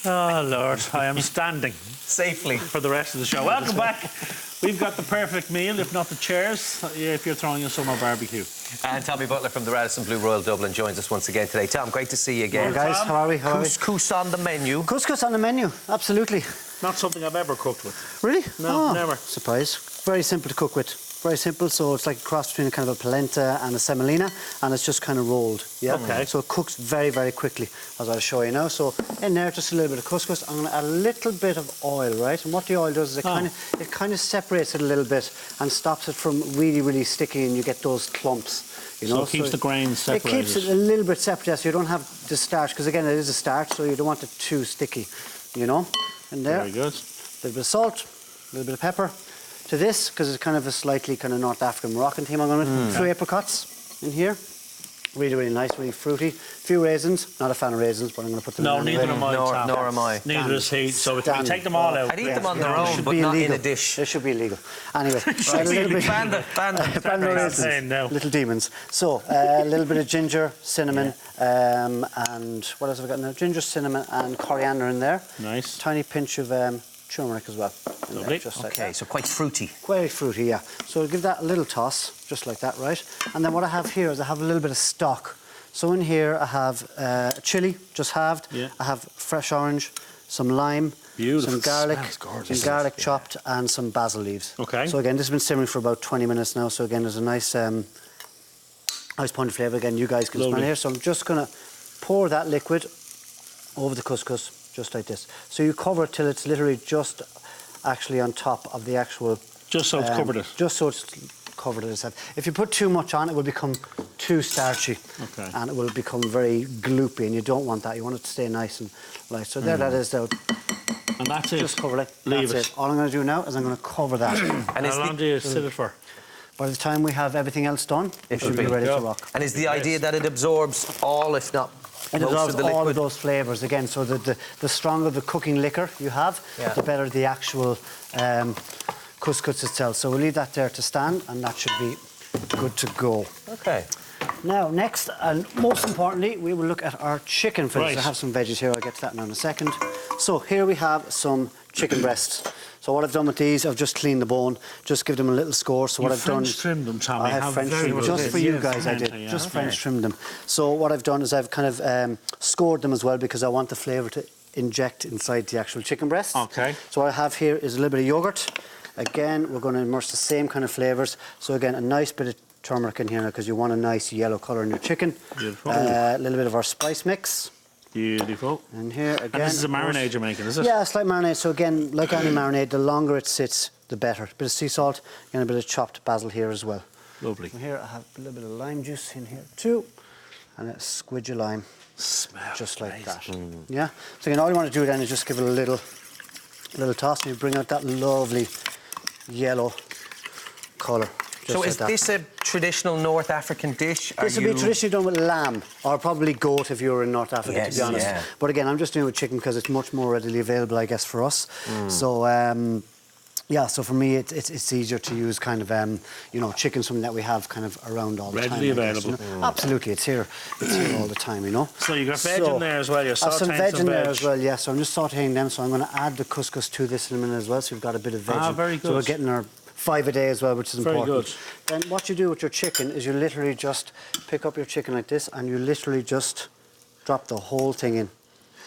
Oh, Lord, I am standing. Safely. For the rest of the show. Welcome back. We've got the perfect meal, if not the chairs, if you're throwing in summer barbecue. And Tommy Butler from the Radisson Blue Royal Dublin joins us once again today. Tom, great to see you again. Hi, guys. How are we? Couscous on the menu. Couscous on the menu, absolutely. Not something I've ever cooked with. Really? No, never. Surprise. Very simple to cook with. Very simple, so it's like a cross between kind of a polenta and a semolina, and it's just kind of rolled. Yeah. Okay. So it cooks very, very quickly, as I'll show you now. So in there, just a little bit of couscous. I'm going to add a little bit of oil, right? And what the oil does is it kind of separates it a little bit and stops it from really, really sticky, and you get those clumps. You know? So it keeps the grains separated. It keeps it a little bit separate, so you don't have the starch, because again, it is a starch, so you don't want it too sticky. You know? In there. Very good. A little bit of salt, a little bit of pepper. To this, because it's kind of a slightly kind of North African Moroccan theme, I'm going to put 3 apricots in here. Really, really nice, really fruity. A few raisins. Not a fan of raisins, but I'm going to put them in. No, neither am I. Nor am I. Neither is he. So if we take them all out. I'd eat them on their own, but not in a dish. They should be illegal. Anyway, a little bit. Ban the raisins. Little demons. So a little bit of ginger, cinnamon, and what else have I got in there? Ginger, cinnamon, and coriander in there. Nice. Tiny pinch of turmeric as well. Lovely. Just like okay, so quite fruity. Quite fruity, yeah. So I'll give that a little toss, just like that, right? And then what I have here is I have a little bit of stock. So in here I have chilli, just halved. Yeah. I have fresh orange, some lime, some garlic, chopped, and some basil leaves. Okay. So again, this has been simmering for about 20 minutes now. So again, there's a nice punch of flavour. Again, you guys can smell here. So I'm just going to pour that liquid over the couscous. Just like this. So you cover it till it's literally just actually on top of the actual... Just so it's covered it? Just so it's covered it itself. If you put too much on, it will become too starchy. Okay. And it will become very gloopy, and you don't want that. You want it to stay nice and light. So there that is, though. And that's it? Just cover it. Leave it. All I'm going to do now is I'm going to cover that. And how long do you sit it for? By the time we have everything else done, it should be ready to rock. And is the idea that it absorbs all, if not it absorbs all of those flavours again, so the stronger the cooking liquor you have, the better the actual couscous itself. So we'll leave that there to stand, and that should be good to go. Okay. Now, next, and most importantly, we will look at our chicken for this. I have some veggies here, I'll get to that now in a second. So here we have some chicken breasts. So what I've done with these, I've just cleaned the bone, just give them a little score. So what I've done, French trimmed them, Tommy. I have French trimmed them just for you guys. I did just French trimmed them. So what I've done is I've kind of scored them as well, because I want the flavour to inject inside the actual chicken breast. Okay. So what I have here is a little bit of yogurt. Again, we're going to immerse the same kind of flavours. So again, a nice bit of turmeric in here now, because you want a nice yellow colour in your chicken. Beautiful. A little bit of our spice mix. Beautiful. And here again. And this is a marinade you're making, is it? Yeah, a slight marinade. So again, like any marinade, the longer it sits, the better. A bit of sea salt and a bit of chopped basil here as well. Lovely. So here I have a little bit of lime juice in here too, and a squidge of lime. Smells just like that. Mm. Yeah. So again, all you want to do then is just give it a little toss, and you bring out that lovely yellow colour. So is this a traditional North African dish? This would be traditionally done with lamb, or probably goat if you were in North Africa, to be honest. Yeah. But again, I'm just doing it with chicken because it's much more readily available, I guess, for us. So, yeah, so for me, it's easier to use kind of, you know, chicken, something that we have kind of around all the time. Readily available. Guess, you know? Absolutely, it's here all the time, you know. So you got veg in there as well, you're sauteing some veg in there as well, yeah. So I'm just sauteing them, so I'm going to add the couscous to this in a minute as well, so we've got a bit of veg. Ah, very good. So we're getting our 5 a day as well, which is important. Very good. Then what you do with your chicken is you literally just pick up your chicken like this, and you literally just drop the whole thing in.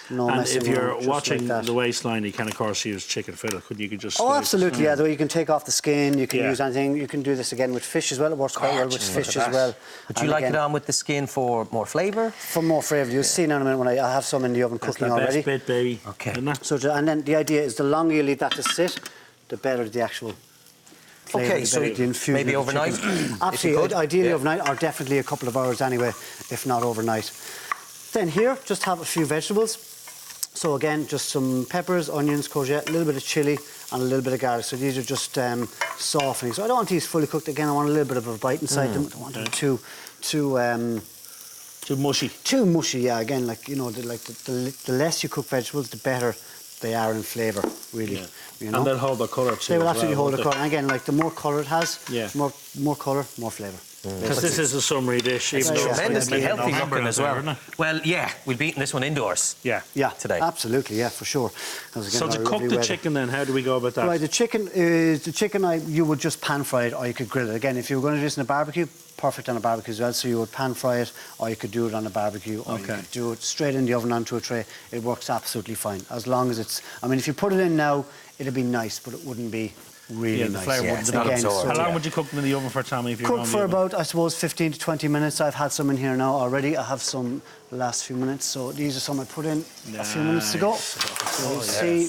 No and messing if you're around, watching like the waistline, you can of course use chicken fillet. You could just absolutely, yeah. Though you can take off the skin, you can use anything. You can do this again with fish as well. It works quite well with fish as well. Would you like it on with the skin for more flavour? For more flavour. You'll see in a minute when I have some in the oven cooking already. That's the best bit, baby. Okay. So and then the idea is the longer you leave that to sit, the better the actual flavour. Okay, so maybe overnight? Absolutely, ideally overnight, or definitely a couple of hours anyway, if not overnight. Then here, just have a few vegetables. So again, just some peppers, onions, courgette, a little bit of chilli, and a little bit of garlic. So these are just softening. So I don't want these fully cooked. Again, I want a little bit of a bite inside them. I don't want them too mushy. Too mushy, yeah. Again, like you know, the less you cook vegetables, the better they are in flavour, really. Yeah. You know? And they'll hold their colour too. They will absolutely hold their colour. And again, like the more colour it has, more colour, more flavour. Because this is a summery dish, even though it's Tremendously healthy November looking as out there, well. isn't it? Well, yeah, we'll be eating this one indoors. Yeah. Yeah, Today. absolutely, yeah, for sure. So to cook the chicken then, how do we go about that? Right, the chicken, you would just pan fry it or you could grill it. Again, if you were going to do this in a barbecue, perfect on a barbecue as well. So you would pan fry it or you could do it on a barbecue or you could do it straight in the oven onto a tray. It works absolutely fine. As long as it's, I mean, if you put it in now, it'd be nice, but it wouldn't be really the nice. flavour wouldn't it's not absorbed. How long would you cook them in the oven for, Tommy, if you're Cook going for the oven? about, I suppose, 15 to 20 minutes. I've had some in here now already. I have some the last few minutes. So these are some I put in a few minutes ago. So you'll see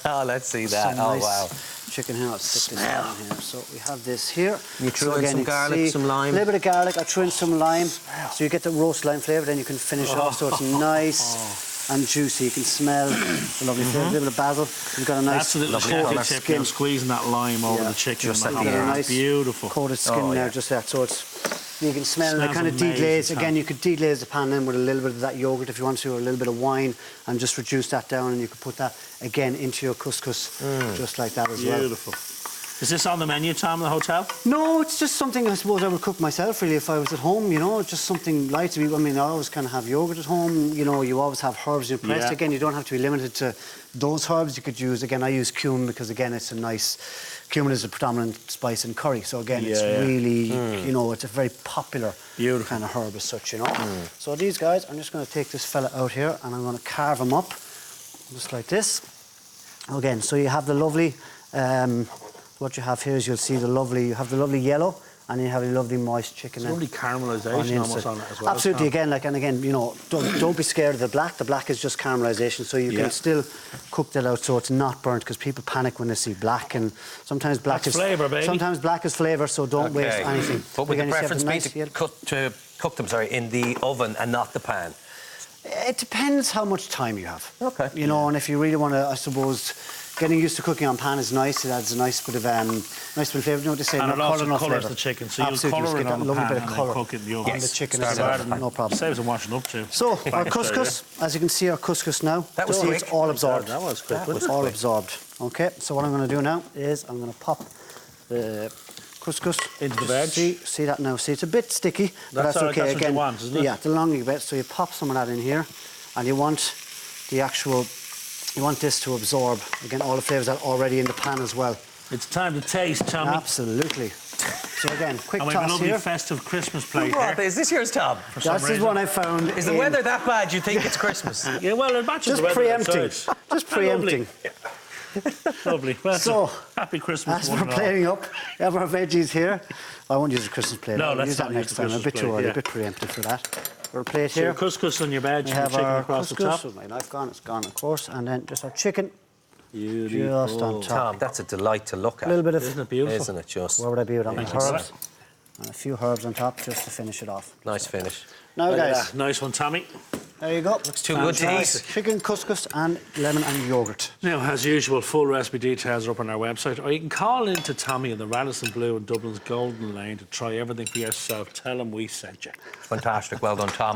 Oh, let's see that. some Oh, nice wow. chicken here. I'll stick this down here. So we have this here. You threw so in again, some you can garlic, see some lime. A little bit of garlic. I threw in some lime. So you get the roast lime flavour. Then you can finish it off so it's nice and juicy. You can smell the lovely flavour. A little bit of basil. You've got a nice That's a little coated chef tip, skin. squeezing that lime over the chicken. Just and like that You've got a ham. nice Beautiful. coated skin there, just that. So it's you can smell it. Smells Kind of amazing, deglaze. Tom. Again, you could deglaze the pan then with a little bit of that yogurt if you want to, or a little bit of wine, and just reduce that down, and you could put that again into your couscous, just like that as well. Beautiful. Is this on the menu, Tom, in the hotel? No, it's just something I suppose I would cook myself really if I was at home, you know, just something light to me. I mean, I always kind of have yogurt at home, you know, you always have herbs you press. Yeah. Again, you don't have to be limited to those herbs. You could use, again, I use cumin because, again, it's a nice, cumin is a predominant spice in curry. So, again, it's really, you know, it's a very popular kind of herb as such, you know. So these guys, I'm just going to take this fella out here and I'm going to carve him up just like this. Again, so you have the lovely... what you have here is you have the lovely yellow, and you have a lovely moist chicken. It's lovely caramelisation almost on it as well. Absolutely, again, and again, you know, don't be scared of the black. The black is just caramelisation, so you can still cook that out so it's not burnt, because people panic when they see black, and sometimes black is flavour, baby. Sometimes black is flavour, so don't waste anything. What would Again, the you see preference nice be to cook them, in the oven and not the pan? It depends how much time you have. Okay. You know, and if you really want to, I suppose, getting used to cooking on pan is nice. It adds a nice bit of flavour. You know what they say? And no it colour, also no colours flavour. the chicken, so you Absolutely, colour just it get on that the lovely pan bit of and then colour cook it in the oven. on the chicken Start as it well. off. No problem. Saves them washing up too. So, our Thanks, couscous, as you can see, our couscous now, That was see, quick. it's all absorbed. That was quick. It's all absorbed. Okay, so what I'm going to do now is I'm going to pop the couscous Into the veg. See that now? See, it's a bit sticky, but That's that's all right, okay. that's what you Again, want, isn't it? Yeah, the longer bit. So you pop some of that in here, and you want the actual... You want this to absorb, again, all the flavours that are already in the pan as well. It's time to taste, Tommy. Absolutely. So again, quick And we have a toss lovely here. festive Christmas plate What? here. Is this yours, Tom? That's the one I found. Is the in- weather that bad you think it's Christmas? Yeah, well, it matches Just the weather preempting. outside. Just preempting. Lovely. Well, So, happy Christmas. As one we're and all. plating up, we have our veggies here. I won't use a Christmas plate. No, I'll let's use that not use next the time. A Christmas bit too plate, early, yeah. a bit preemptive for that. Our plate So your here. couscous on your veg, We your have chicken our across the couscous. top. With my knife gone, it's gone, of course. And then just our chicken Beautiful. just on top. Tom, that's a delight to look A at. little bit of... Isn't it beautiful? Isn't it just? Where would I be without my Thank you. herbs? And a few herbs on top just to finish it off. Nice finish. Now, Look at guys, that. Nice one, Tommy. there you go. It's too good to eat. Chicken, couscous and lemon and yoghurt. Now, as usual, full recipe details are up on our website, or you can call in to Tommy in the Radisson Blue in Dublin's Golden Lane to try everything for yourself. Tell him we sent you. Fantastic. Well done, Tom.